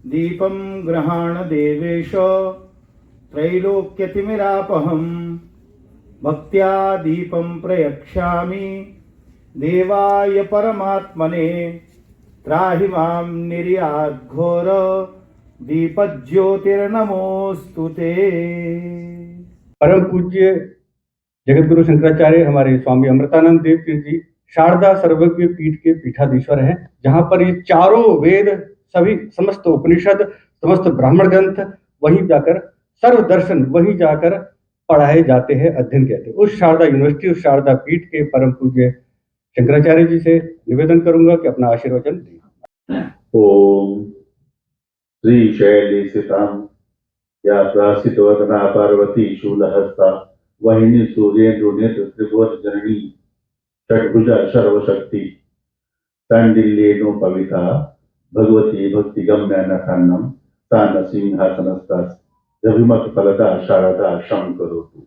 दीपं गृहाण देवेश त्रैलोक्यतिमिरापहं भक्त्या दीपं प्रयच्छामि देवाय परमात्मने त्राहि मां निर्याद्घोर दीपज्योतिर्नमोस्तुते। परम पूज्य जगतगुरु शंकराचार्य हमारे स्वामी अमृतानंद देव तीर्थ जी शारदा सर्वज्ञ पीठ के पीठाधीश्वर हैं, जहां पर ये चारों वेद, सभी समस्त उपनिषद, समस्त ब्राह्मण ग्रंथ वहीं जाकर सर्व दर्शन वहीं जाकर पढ़ाए जाते हैं, अध्ययन कहते हैं। उस शारदा यूनिवर्सिटी, उस शारदा पीठ के परम पूज्य शंकराचार्य जी से निवेदन करूंगा कि अपना आशीर्वचन दें। ओम श्री शैली स्थितां या प्रासितवदना पार्वती शूलहस्ता वाहिनी सूर्येन्द्र नेत्र त्रिभुवन जननी षट्भुजा सर्वशक्ति सांडिल्येनो पविता भगवती भक्तिगम्या नखान्नम तान सिंहासनस्तास रविमत फलदा शारदा शंकरोतु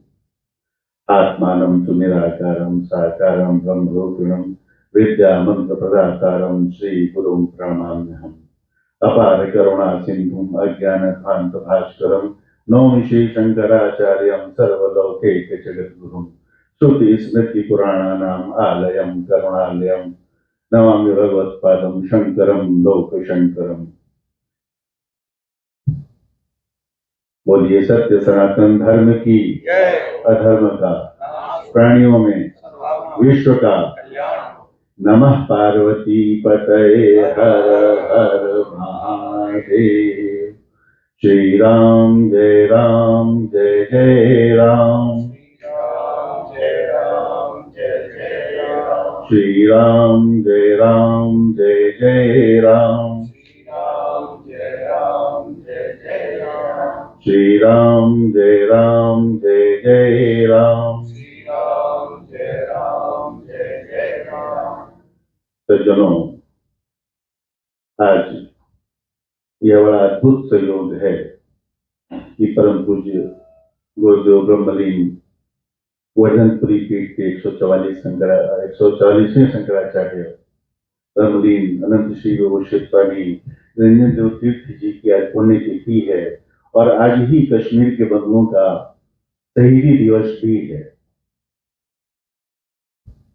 आत्मानं तु निराकारं साकारं ब्रह्मरूपिणं विद्यामंत्र प्रदातारं श्री गुरुं प्रणमाम्यहम्। अपार करुणा सिंधुम अज्ञानध्वांत भास्करम नौमि श्री शंकराचार्यं सर्वलौकैक जगद्गुरुं श्रुति स्मृति पुराणानाम आलयं करुणालयं नमामि भगवत्पादं शंकरं लोक शंकरम। बोलिए सत्य सनातन धर्म की जय, अधर्म का प्राणियों में विश्व का नमः पार्वती पतये हर हर महादेव। श्री राम जय राम जय जय राम, जय राम जय जय राम, श्री राम जय राम जय जय राम, जय राम जय जय राम, श्री राम जय राम जय जय राम, जय राम जय जय राम। सज्जनों, आज यह बड़ा अद्भुत संयोग है कि परम पूज्य गुरुदेव ब्रह्मलीन वर्धनपुरी पीठ के 144वें शंकराचार्य ब्रह्मलीन अनंत श्री विभूषित स्वामी निरंजन देव तीर्थ जी की आज पुण्यतिथि है और आज ही कश्मीर के बंधुओं का शहीदी दिवस भी है।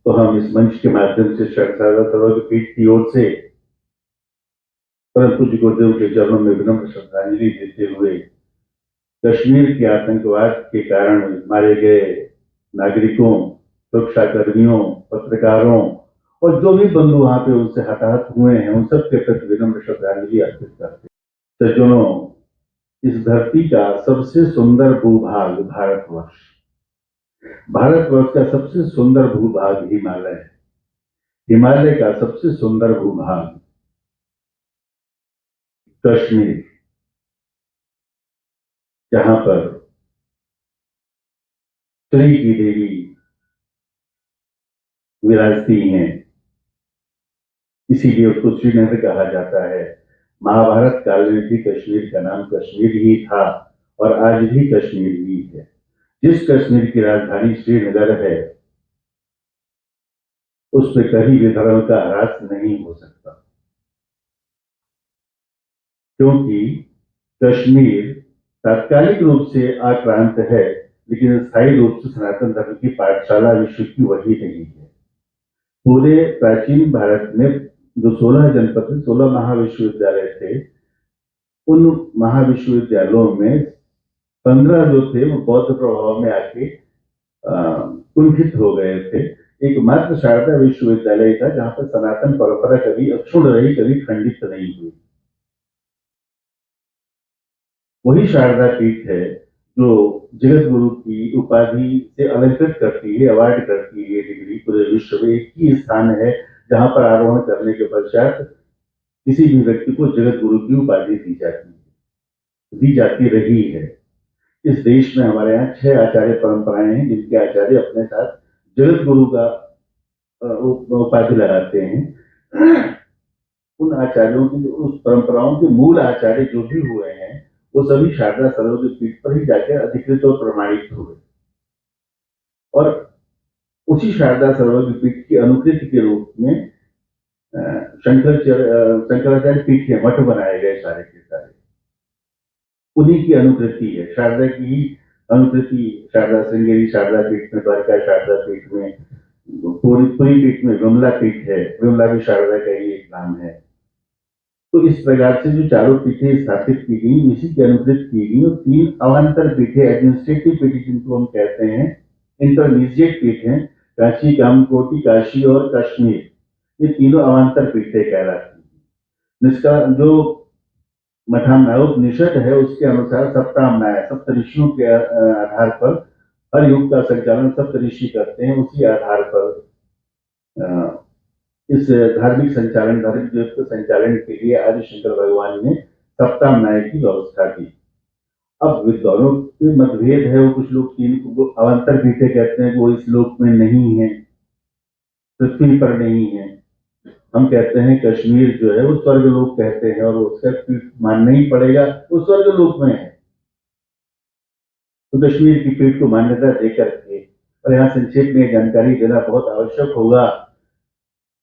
तो हम इस मंच के माध्यम से शारदा सर्वज्ञ पीठ की ओर से परम पूज्य गुरुदेव के चरणों में विनम्र श्रद्धांजलि देते हुए कश्मीर के आतंकवाद के कारण मारे गए नागरिकों, सुरक्षाकर्मियों, पत्रकारों और जो भी बंधु वहां पे उनसे हताहत हुए हैं, उन सब के प्रति विनम्र श्रद्धांजलि अर्पित करते हैं। सज्जनों, इस धरती का सबसे सुंदर भूभाग भारतवर्ष, भारतवर्ष का सबसे सुंदर भूभाग हिमालय है। हिमालय का सबसे सुंदर भूभाग कश्मीर, जहां पर श्री की देवी विराजती हैं, इसीलिए उसको श्रीनगर कहा जाता है। महाभारत काल में भी कश्मीर का नाम कश्मीर ही था और आज भी कश्मीर ही है। जिस कश्मीर की राजधानी श्रीनगर है, उस पर कभी भी धर्म का ह्रास नहीं हो सकता, क्योंकि कश्मीर तात्कालिक रूप से आक्रांत है, लेकिन स्थायी रूप से सनातन धर्म की पाठशाला विश्व की वही नहीं है। पूरे प्राचीन भारत में जो 16 जनपद, 16 महाविश्वविद्यालय थे, उन महाविश्वविद्यालयों में 15 जो थे वो बौद्ध प्रभाव में आके कुंठित हो गए थे। एकमात्र शारदा विश्वविद्यालय था जहां पर सनातन परंपरा कभी अक्षुण्ण रही, कभी खंडित नहीं हुई। वही शारदा पीठ है जो जगत गुरु की उपाधि से अलंकृत करती है, अवार्ड करती है। डिग्री पूरे विश्व में एक ही स्थान है जहां पर आरोहण करने के पश्चात किसी भी व्यक्ति को जगत गुरु की उपाधि दी जाती रही है। इस देश में हमारे यहाँ 6 आचार्य परंपराएं हैं, जिनके आचार्य अपने साथ जगत गुरु का उपाधि लगाते हैं, उन आचार्यों की उस परंपराओं के मूल आचार्य जो भी हुए हैं वो सभी शारदा सरोवर की पीठ पर ही जाकर अधिकृत और प्रमाणित हुए और उसी शारदा सरोवर की पीठ की अनुकृत के रूप में शंकराचार्य पीठ के मठ बनाए गए सारे के सारे, उन्हीं की अनुकृति है। शारदा की ही अनुकृति शारदा श्रृंगेरी शारदा पीठ में, द्वारका शारदा पीठ में, पूरी पीठ में विमला पीठ है, विमला भी शारदा का ही एक नाम है। तो इस प्रकार से जो चारों पीठें स्थापित की गई इसी के अनुकृत की गई और 3 अवान्तर पीठें, एडमिनिस्ट्रेटिव पीठ जिनको हम कहते हैं, इंटरमीडिएट पीठ हैं, काशी, कामकोटि, काशी और कश्मीर, ये तीनों अवान्तर पीठें कहलाती हैं। जिसका जो मठामनायोपनिषद है उसके अनुसार सप्तामनाय, सप्त ऋषियों के आधार पर हर युग का संचालन सप्त ऋषि करते हैं, उसी आधार पर इस धार्मिक संचालन, धार्मिक दिवस के संचालन के लिए आदि शंकर भगवान ने सप्तामनाय की व्यवस्था की। अब विद्वानों के मतभेद है, वो कुछ लोग 3 अवान्तर पीठें कहते हैं, वो इस लोक में नहीं है, पृथ्वी पर नहीं है। हम कहते हैं कश्मीर जो है वो स्वर्ग लोक कहते हैं और उसका पीठ मानना ही पड़ेगा, वो स्वर्ग लोक में है। तो कश्मीर की पीठ को मान्यता देकर के, और यहाँ संक्षेप में जानकारी देना बहुत आवश्यक होगा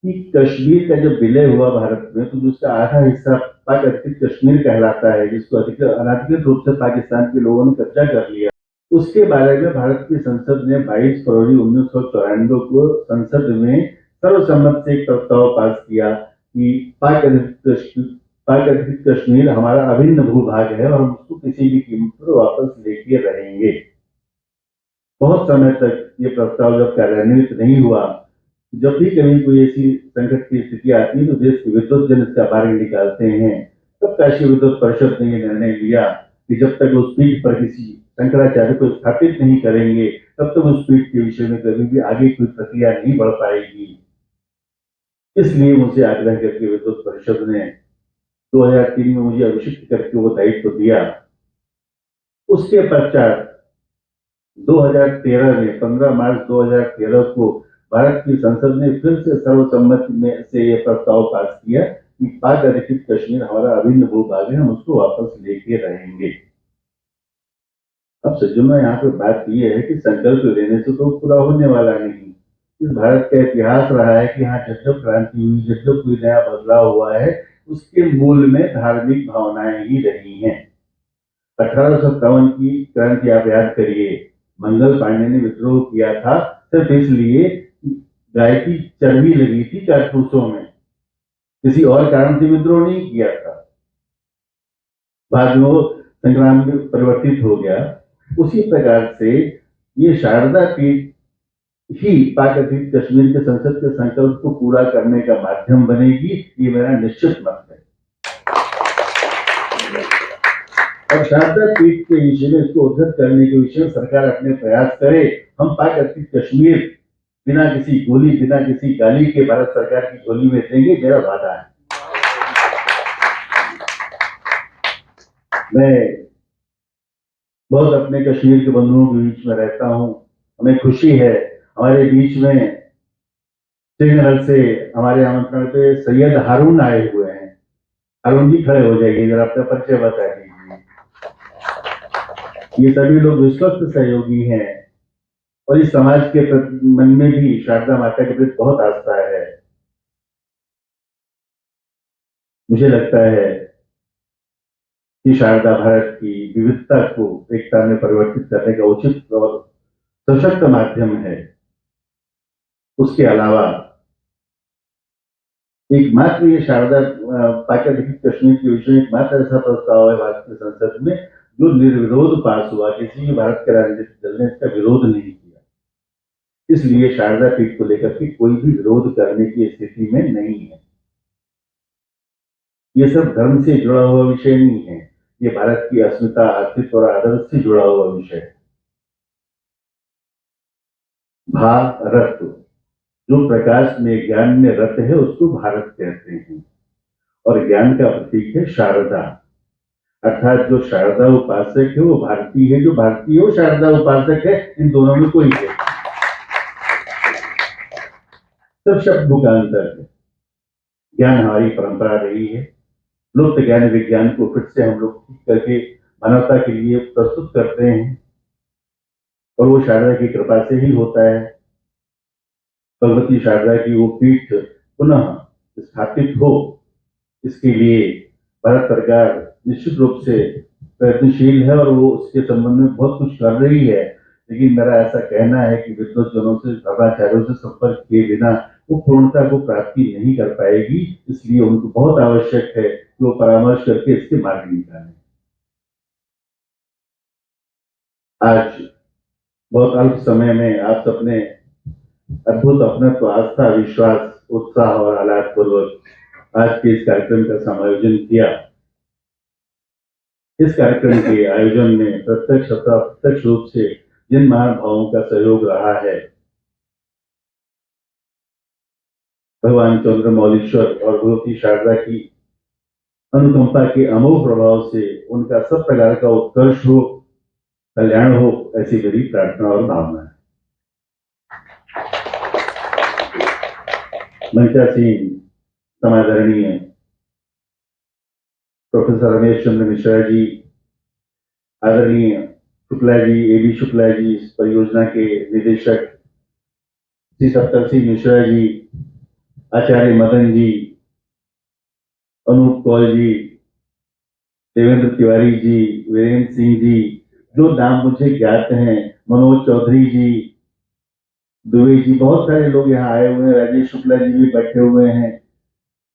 कि कश्मीर का जब विलय हुआ भारत में तो उसका आधा हिस्सा पाक अधिकृत कश्मीर कहलाता है, जिसको अनाधिकृत रूप से पाकिस्तान के लोगों ने कब्जा कर लिया। उसके बारे में भारत की संसद ने 22 फरवरी 1994 को संसद में सर्वसम्मत से एक प्रस्ताव पास किया कि पाक अधिकृत कश्मीर हमारा अभिन्न भूभाग है और हम उसको किसी भी कीमत पर वापस लेके रहेंगे। बहुत समय तक ये प्रस्ताव जब कार्यान्वित नहीं हुआ, जब भी कहीं कोई ऐसी संकट की स्थिति आती है तो देश के विद्वत जन इसका बाहर निकालते हैं। तब काशी विद्वत परिषद ने यह निर्णय लिया कि जब तक उस पीठ पर किसी शंकराचार्य को स्थापित नहीं करेंगे तब तक उस पीठ के विषय में कभी भी आगे कोई प्रक्रिया नहीं बढ़ पाएगी। इसलिए मुझे आग्रह करके विद्वत परिषद ने 2003 में मुझे अभिषिक्त करके वो दायित्व दिया। उसके पश्चात 2013 में 15 मार्च 2013 को भारत की संसद ने फिर से सर्वसम्मति में से यह प्रस्ताव पास किया कि पाक अधिकृत कश्मीर हमारा अभिन्न भूभाग है, हम उसको वापस लेके रहेंगे। अब सज्जनों, यहाँ पे बात यह है कि संकल्प लेने से तो पूरा होने वाला नहीं। इस भारत का इतिहास रहा है कि यहाँ जब क्रांति हुई, जब कोई नया बदलाव हुआ है, उसके मूल में धार्मिक भावनाएं ही रही हैं। 1857 की क्रांति आप याद करिए, मंगल पांडे ने विद्रोह किया था सिर्फ इसलिए गाय की चर्बी लगी थी कारतूसों में, किसी और कारण से विद्रोह नहीं किया था। बाद में वो संग्राम में परिवर्तित हो गया। उसी प्रकार से ये शारदा पीठ ही पाक अधिकृत कश्मीर के संसद के संकल्प को पूरा करने का माध्यम बनेगी, ये मेरा निश्चित मत है। और शारदा पीठ के विषय में, इसको उद्धत करने के विषय में सरकार अपने प्रयास करे। हम पाक अधिकृत कश्मीर बिना किसी गोली, बिना किसी गाली के भारत सरकार की झोली में देंगे, मेरा वादा है। मैं बहुत अपने कश्मीर के बंधुओं के बीच में रहता हूं, हमें खुशी है। हमारे बीच में श्रीनगर से हमारे आमंत्रण पे सैयद हारून आए हुए हैं। हारून जी खड़े हो जाइए, जरा अपना परिचय बता दीजिए। ये सभी लोग विश्वस्त सहयोगी हैं और इस समाज के मन में भी शारदा माता के प्रति बहुत आस्था है। मुझे लगता है कि शारदा भारत की विविधता को एकता में परिवर्तित करने का उचित और सशक्त माध्यम है। उसके अलावा एकमात्र ये शारदा पाक अधिकृत कश्मीर के विषय में एकमात्र ऐसा प्रस्ताव है भारत की संसद में जो निर्विरोध पास हुआ। किसी भी भारत के राजनीतिक दल ने इसका विरोध नहीं किया। इसलिए शारदा पीठ को लेकर के कोई भी विरोध करने की स्थिति में नहीं है। ये सब धर्म से जुड़ा हुआ विषय नहीं है, ये भारत की अस्मिता, अस्तित्व और आदर्श से जुड़ा हुआ विषय है। भारत, जो प्रकाश में, ज्ञान में रत है, उसको भारत कहते हैं और ज्ञान का प्रतीक है शारदा। अर्थात जो शारदा उपासक है वो भारतीय है, जो भारतीय है वो शारदा उपासक है। इन दोनों में कोई है। सब शब्दों का अंतर है। ज्ञान हमारी परंपरा रही है, लुप्त ज्ञान विज्ञान को फिर से हम लोग ठीक करके मानवता के लिए प्रस्तुत करते हैं, और वो शारदा की कृपा से ही होता है। भगवती शारदा की वो पीठ पुनः स्थापित हो, इसके लिए भारत सरकार निश्चित रूप से प्रयत्नशील है और वो उसके संबंध में बहुत कुछ कर रही है। लेकिन मेरा ऐसा कहना है कि विद्वतजनों से, धर्माचार्यों से संपर्क किए बिना वो पूर्णता को प्राप्ति नहीं कर पाएगी। इसलिए उनको बहुत आवश्यक है कि वो परामर्श करके इसके मार्ग निकालें। आज बहुत अल्प समय में आप सबने अद्भुत अपनत्व, आस्था, विश्वास, उत्साह और आह्लादपूर्वक आज के इस कार्यक्रम का समायोजन किया। इस कार्यक्रम के आयोजन में प्रत्यक्ष अथवा अप्रत्यक्ष रूप से जिन महानुभावों का सहयोग रहा है, भगवान चंद्रमौलीश्वर और भगवती शारदा की अनुकंपा के अमोघ प्रभाव से उनका सब प्रकार का उत्कर्ष हो, कल्याण हो, ऐसी मेरी प्रार्थना और भावना है। मंचासीन समादरणीय प्रोफेसर रमेश चंद्र मिश्रा जी, आदरणीय शुक्ला जी, एबी शुक्ला जी, इस परियोजना के निदेशक श्री सप्तर्षि मिश्रा जी, आचार्य मदन जी, अनूप कौल जी, देवेंद्र तिवारी जी, वीरेंद्र सिंह जी, जो नाम मुझे ज्ञात हैं, मनोज चौधरी जी, दुबे जी, बहुत सारे लोग यहाँ आए हुए हैं, राजेश शुक्ला जी भी बैठे हुए हैं।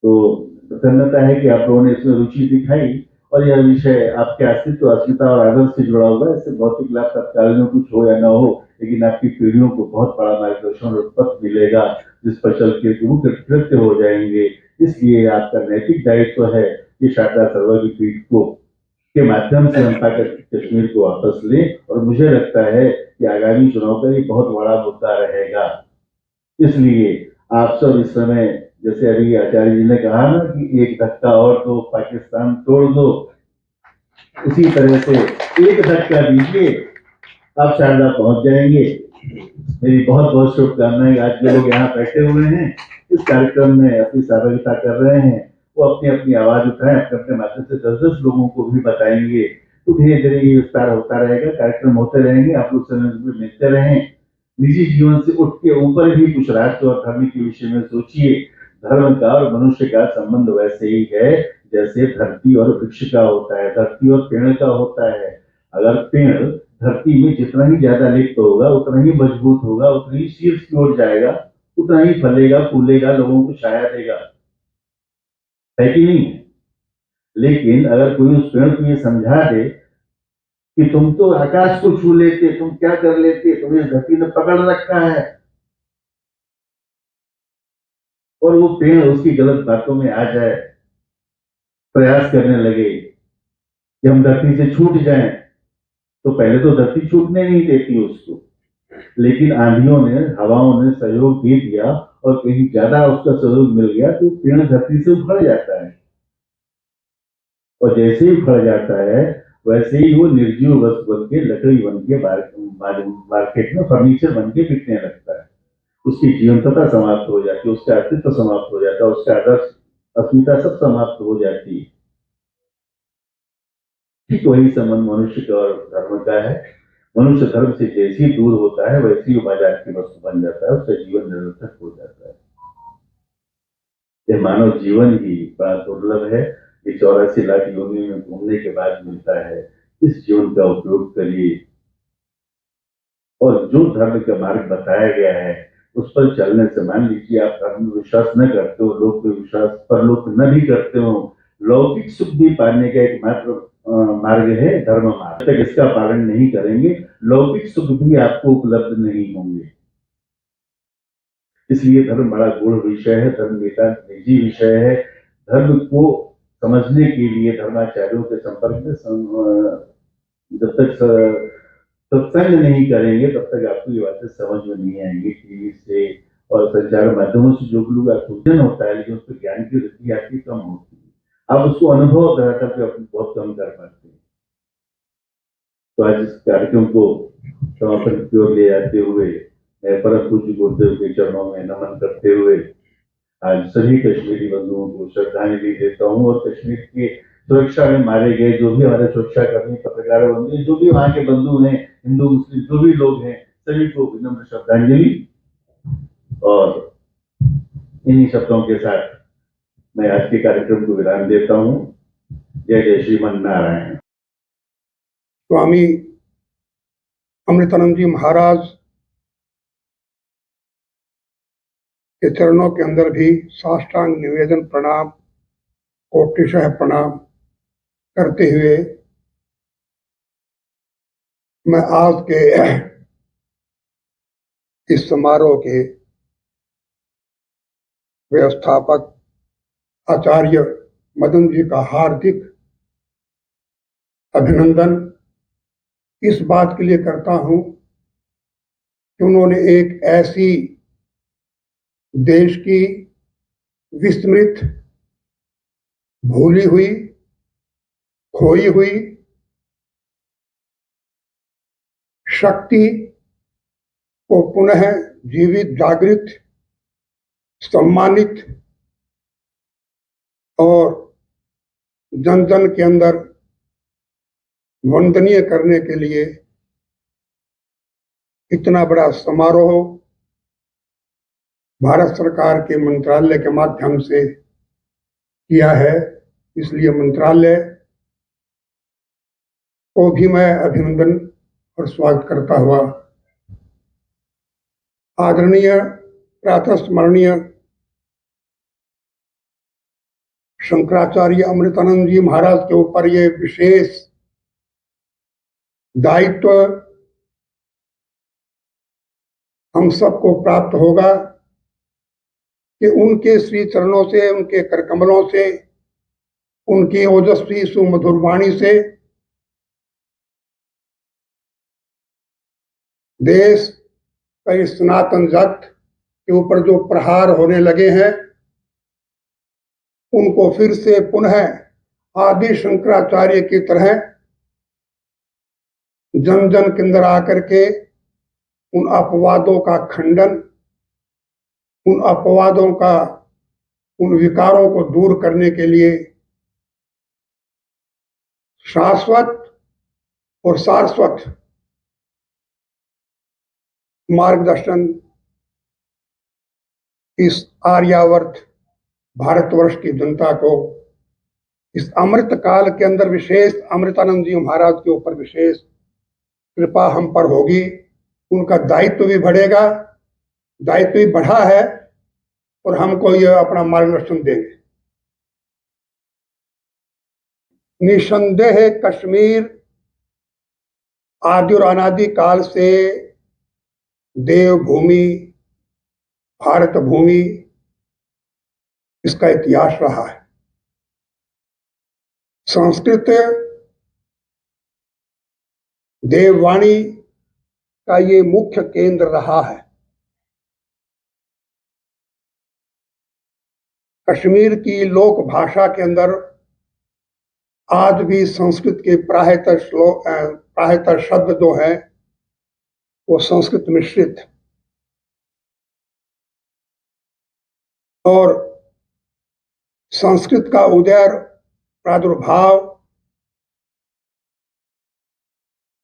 तो प्रसन्नता है कि आप लोगों ने इसमें रुचि दिखाई और यह विषय आपके अस्तित्व, अस्मिता और आदर्श से जुड़ा हुआ है। इससे भौतिक लाभ तत्काल में कुछ हो या ना हो, लेकिन आपकी पीढ़ियों को बहुत बड़ा मार्गदर्शन और पथ मिलेगा, जिस पर चल के वो कृतकृत्य हो जाएंगे। इसलिए आपका नैतिक दायित्व है कि शारदा सरोवर की पीठ को के माध्यम से हम पाकर कश्मीर को वापस लें, और मुझे लगता है कि आगामी चुनाव का ये बहुत बड़ा मुद्दा रहेगा। इसलिए आप सब इस समय, जैसे अभी आचार्य जी ने कहा ना कि एक धक्का और दो, पाकिस्तान तोड़ दो, उसी तरह से एक धक्का दीजिए, आप शारदा पहुंच जाएंगे। मेरी बहुत बहुत शुभकामनाएं। आज जो लोग यहाँ बैठे हुए हैं, इस कार्यक्रम में अपनी सहभागिता कर रहे हैं, वो अपनी अपनी आवाज उठाएं, अपने अपने माध्यम से 10-10 लोगों को भी बताएंगे। तो धीरे धीरे ये विस्तार होता रहेगा, कार्यक्रम होते रहेंगे, आप लोग समय में मिलते रहें। निजी जीवन से उठ के ऊपर भी कुछ राष्ट्र और धर्म के विषय में सोचिए। धर्म का और मनुष्य का संबंध वैसे ही है जैसे धरती और वृक्ष का होता है, धरती और पेड़ का होता है। अगर पेड़ धरती में जितना ही ज्यादा लिप्त होगा, उतना ही मजबूत होगा, उतना ही शीर्ष की ओर जाएगा, उतना ही फलेगा, फूलेगा, लोगों को छाया देगा, है कि नहीं? लेकिन अगर कोई उस पेड़ को ये समझा दे कि तुम तो आकाश को छू लेते, तुम क्या कर लेते, तुम्हें इस धरती ने पकड़ रखा है, और वो पेड़ उसकी गलत बातों में आ जाए, प्रयास करने लगे कि हम धरती से छूट जाएं, तो पहले तो धरती छूटने नहीं देती उसको, लेकिन आंधियों ने, हवाओं ने सहयोग दे दिया और कहीं ज्यादा उसका सहयोग मिल गया तो पेड़ धरती से उखड़ जाता है, और जैसे ही उखड़ जाता है वैसे ही वो निर्जीव वस्तु बन के, लकड़ी बन के मार्केट में फर्नीचर बन के बिकने लगता है। उसकी जीवंतता समाप्त हो जाती है, उसका अस्तित्व समाप्त हो जाता है, उसका आदर्श, अस्मिता सब समाप्त हो जाती है। ठीक वही संबंध मनुष्य का और धर्म का है। मनुष्य धर्म से जैसे ही दूर होता है वैसे ही बाजार की वस्तु बन जाता है, उसका जीवन निरर्थक हो जाता है। यह मानव जीवन ही बड़ा दुर्लभ है, ये 84 लाख योनियों में घूमने के बाद मिलता है। इस जीवन का उपयोग करिए, और जो धर्म का मार्ग बताया गया है उस पर चलने से, मान लीजिए आप धर्म में विश्वास न करते हो, लोग को विश्वास पर लोग न भी करते हो, लौकिक सुख भी पाने का एक मात्र मार्ग है धर्म मार्ग। तक इसका पालन नहीं करेंगे, लौकिक सुख भी आपको उपलब्ध नहीं होंगे। इसलिए धर्म बड़ा गूढ़ विषय है, धर्म नेता निजी विषय है। धर्म को समझने के लिए धर्माचार्यों के संपर्क में जब तक सत्संग नहीं करेंगे तब तक आपको ये बातें समझ में नहीं आएंगी। टीवी से और संचार माध्यमों से जो लोग सूचन होता है, लेकिन उसको ज्ञान की वृद्धि आपकी कम होती है, आप उसको अनुभव करा करके बहुत कम कर पाते हैं। तो आज इस कार्यक्रम को समापन की ओर ले जाते हुए मैं परम पूज्य गुरुदेव के चरणों में नमन करते हुए आज सभी कश्मीरी बंधुओं को श्रद्धांजलि देता हूँ और कश्मीर की सुरक्षा में मारे गए जो भी हमारे सुरक्षा कर्मी पत्रकार बंधु जो भी वहाँ के बंधु हैं, हिंदू मुस्लिम जो भी लोग हैं, सभी को विनम्र श्रद्धांजलि। और इन्हीं शब्दों के साथ मैं आज के कार्यक्रम को विराम देता हूँ। जय जय श्रीमन नारायण। स्वामी अमृतानंद जी महाराज के चरणों के अंदर भी साष्टांग निवेदन प्रणाम, कोटिशः प्रणाम करते हुए मैं आज के इस समारोह के व्यवस्थापक आचार्य मदन जी का हार्दिक अभिनंदन इस बात के लिए करता हूं कि उन्होंने एक ऐसी देश की विस्मृत, भूली हुई, खोई हुई शक्ति को पुनः जीवित, जागृत, सम्मानित और जन जन के अंदर वंदनीय करने के लिए इतना बड़ा समारोह भारत सरकार के मंत्रालय के माध्यम से किया है। इसलिए मंत्रालय को भी मैं अभिनंदन और स्वागत करता हुआ आदरणीय प्रातः स्मरणीय शंकराचार्य अमृतानंद जी महाराज के ऊपर ये विशेष दायित्व हम सबको प्राप्त होगा कि उनके श्री चरणों से, उनके करकमलों से, उनकी ओजस्वी सुमधुर वाणी से देश का इस सनातन जगत के ऊपर जो प्रहार होने लगे हैं उनको फिर से पुनः आदि शंकराचार्य की तरह जन जन के अंदर आकर के उन अपवादों का खंडन, उन अपवादों का, उन विकारों को दूर करने के लिए शाश्वत और शाश्वत मार्गदर्शन इस आर्यावर्त भारतवर्ष की जनता को इस अमृत काल के अंदर विशेष अमृतानंद जी महाराज के ऊपर विशेष कृपा हम पर होगी। उनका दायित्व भी बढ़ेगा, दायित्व भी बढ़ा है और हमको यह अपना मार्गदर्शन देंगे। निसंदेह कश्मीर आदि और अनादि काल से देवभूमि, भारत भूमि, इसका इतिहास रहा है। संस्कृत देववाणी का ये मुख्य केंद्र रहा है। कश्मीर की लोक भाषा के अंदर आज भी संस्कृत के प्रायतः शब्द जो है वो संस्कृत मिश्रित और संस्कृत का उदय प्रादुर्भाव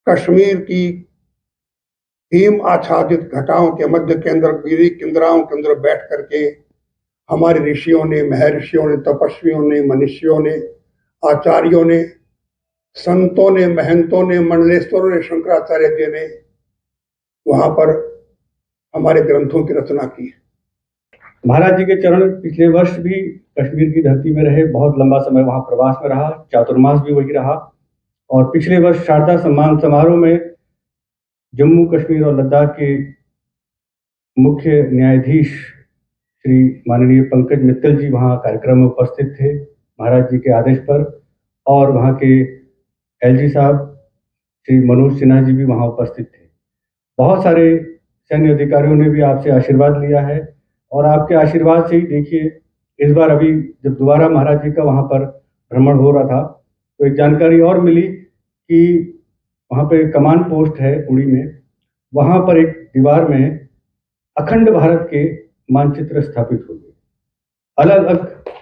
कश्मीर की हिम आच्छादित घटाओं के मध्य के अंदर, गिरी किंद्राओं के अंदर बैठ करके हमारे ऋषियों ने, महर्षियों ने, तपस्वियों ने, मनुष्यों ने, आचार्यों ने, संतों ने, महंतों ने, मंडलेश्वरों ने, शंकराचार्य जी ने वहां पर हमारे ग्रंथों की रचना की। महाराज जी के चरण पिछले वर्ष भी कश्मीर की धरती में रहे, बहुत लंबा समय वहां प्रवास में रहा, चातुर्मास भी वही रहा। और पिछले वर्ष शारदा सम्मान समारोह में जम्मू कश्मीर और लद्दाख के मुख्य न्यायाधीश श्री माननीय पंकज मित्तल जी वहाँ कार्यक्रम में उपस्थित थे महाराज जी के आदेश पर, और वहाँ के एलजी साहब श्री मनोज सिन्हा जी भी वहाँ उपस्थित थे। बहुत सारे सैन्य अधिकारियों ने भी आपसे आशीर्वाद लिया है और आपके आशीर्वाद से ही देखिए इस बार अभी जब दोबारा महाराज जी का वहाँ पर भ्रमण हो रहा था तो एक जानकारी और मिली कि वहाँ पे कमान पोस्ट है उड़ी में, वहाँ पर एक दीवार में अखंड भारत के मानचित्र स्थापित हो गए। अलग अलग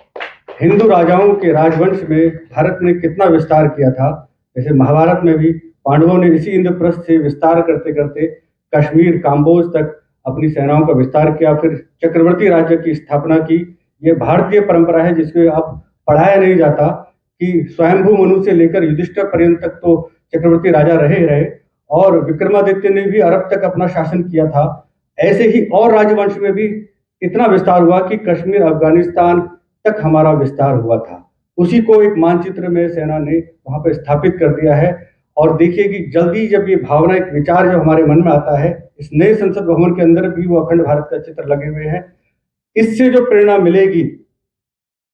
हिंदू राजाओं के राजवंश में भारत ने कितना विस्तार किया था। जैसे महाभारत में भी पांडवों ने इसी इंद्रप्रस्थ से विस्तार करते करते कश्मीर काम्बोज तक अपनी सेनाओं का विस्तार किया, फिर चक्रवर्ती राज्य की स्थापना की। ये भारतीय परंपरा है जिसको अब पढ़ाया नहीं जाता कि स्वयंभू मनु से लेकर युधिष्ठिर पर्यंत तक तो चक्रवर्ती राजा रहे और विक्रमादित्य ने भी अरब तक अपना शासन किया था। ऐसे ही और राजवंश में भी इतना विस्तार हुआ कि कश्मीर अफगानिस्तान तक हमारा विस्तार हुआ था। उसी को एक मानचित्र में सेना ने वहां पर स्थापित कर दिया है। और देखिए कि जल्दी जब ये भावना, एक विचार जो हमारे मन में आता है, इस नए संसद भवन के अंदर भी वो अखंड भारत का चित्र लगे हुए हैं। इससे जो प्रेरणा मिलेगी,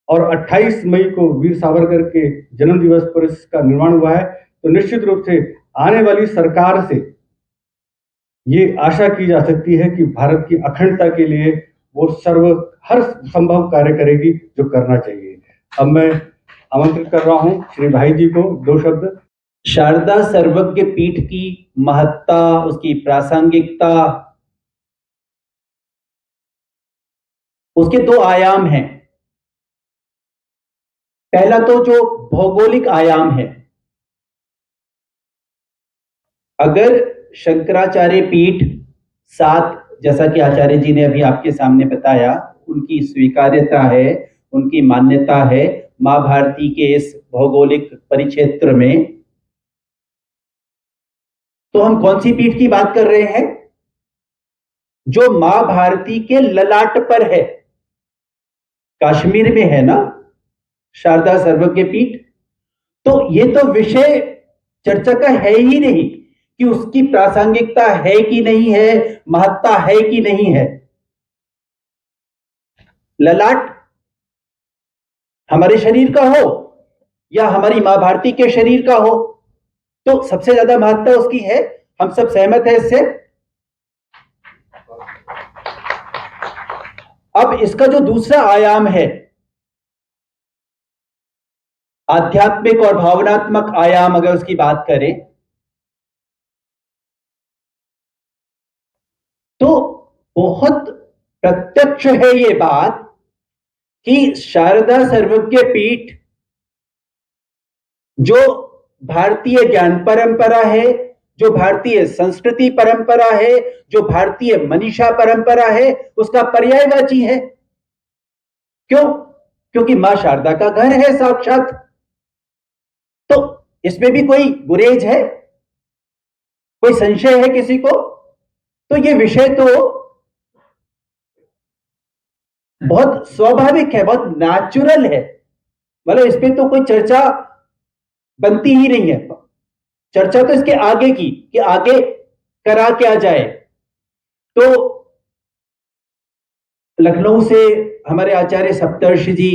और 28 मई को वीर सावरकर के जन्म दिवस पर इसका निर्माण हुआ है, तो निश्चित रूप से आने वाली सरकार से ये आशा की जा सकती है कि भारत की अखंडता के लिए वो हर संभव कार्य करेगी जो करना चाहिए। अब मैं आमंत्रित कर रहा हूं श्री भाई जी को 2 शब्द। शारदा सर्वज्ञ पीठ की महत्ता, उसकी प्रासंगिकता, उसके 2 आयाम हैं। पहला तो जो भौगोलिक आयाम है, अगर शंकराचार्य पीठ 7, जैसा कि आचार्य जी ने अभी आपके सामने बताया, उनकी स्वीकार्यता है, उनकी मान्यता है मां भारती के इस भौगोलिक परिक्षेत्र में, तो हम कौन सी पीठ की बात कर रहे हैं? जो मां भारती के ललाट पर है, कश्मीर में है ना शारदा सर्वज्ञ पीठ। तो ये तो विषय चर्चा का है ही नहीं कि उसकी प्रासंगिकता है कि नहीं है, महत्ता है कि नहीं है। ललाट हमारे शरीर का हो या हमारी मां भारती के शरीर का हो, तो सबसे ज्यादा महत्ता उसकी है। हम सब सहमत हैं इससे। अब इसका जो दूसरा आयाम है, आध्यात्मिक और भावनात्मक आयाम, अगर उसकी बात करें तो बहुत प्रत्यक्ष है ये बात कि शारदा सर्वज्ञ पीठ जो भारतीय ज्ञान परंपरा है, जो भारतीय संस्कृति परंपरा है, जो भारतीय मनीषा परंपरा है, उसका पर्यायवाची है। क्यों? क्योंकि मां शारदा का घर है साक्षात। तो इसमें भी कोई गुरेज है, कोई संशय है किसी को? तो ये विषय तो बहुत स्वाभाविक है, बहुत नेचुरल है। मतलब इस पे तो कोई चर्चा बनती ही नहीं है। चर्चा तो इसके आगे की कि आगे करा क्या जाए। तो लखनऊ से हमारे आचार्य सप्तर्षि जी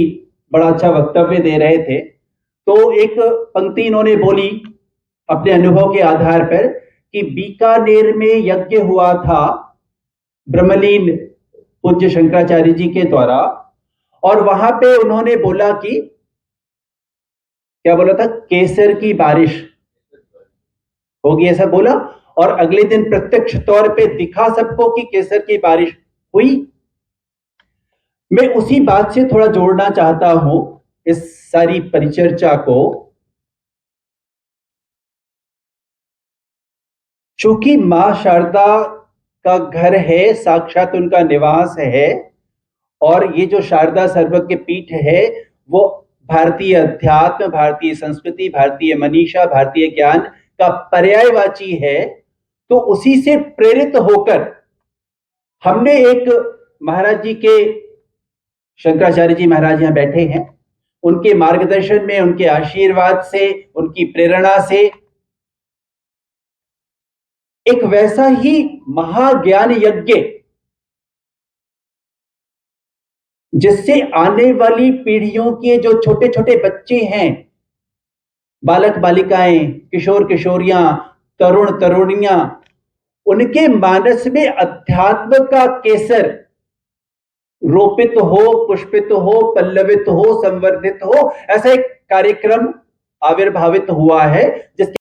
बड़ा अच्छा वक्तव्य दे रहे थे। तो एक पंक्ति इन्होंने बोली अपने अनुभव के आधार पर कि बीकानेर में यज्ञ हुआ था ब्रह्मलीन पूज्य शंकराचार्य जी के द्वारा, और वहां पे उन्होंने बोला कि क्या बोला था, केसर की बारिश होगी, ऐसा बोला। और अगले दिन प्रत्यक्ष तौर पे दिखा सबको कि केसर की बारिश हुई। मैं उसी बात से थोड़ा जोड़ना चाहता हूं इस सारी परिचर्चा को। चूंकि मां शारदा का घर है, साक्षात उनका निवास है, और ये जो शारदा सर्वज्ञ पीठ है वो भारतीय अध्यात्म, भारतीय संस्कृति, भारतीय मनीषा, भारतीय ज्ञान का पर्यायवाची है, तो उसी से प्रेरित होकर हमने एक महाराज जी के, शंकराचार्य जी महाराज यहां बैठे हैं, उनके मार्गदर्शन में, उनके आशीर्वाद से, उनकी प्रेरणा से एक वैसा ही महाज्ञान यज्ञ जिससे आने वाली पीढ़ियों के जो छोटे छोटे बच्चे हैं, बालक बालिकाएं, किशोर किशोरियां, तरुण तरुणियां, उनके मानस में अध्यात्म का केसर रोपित हो, पुष्पित हो, पल्लवित हो, संवर्धित हो, ऐसा एक कार्यक्रम आविर्भावित हुआ है जिसके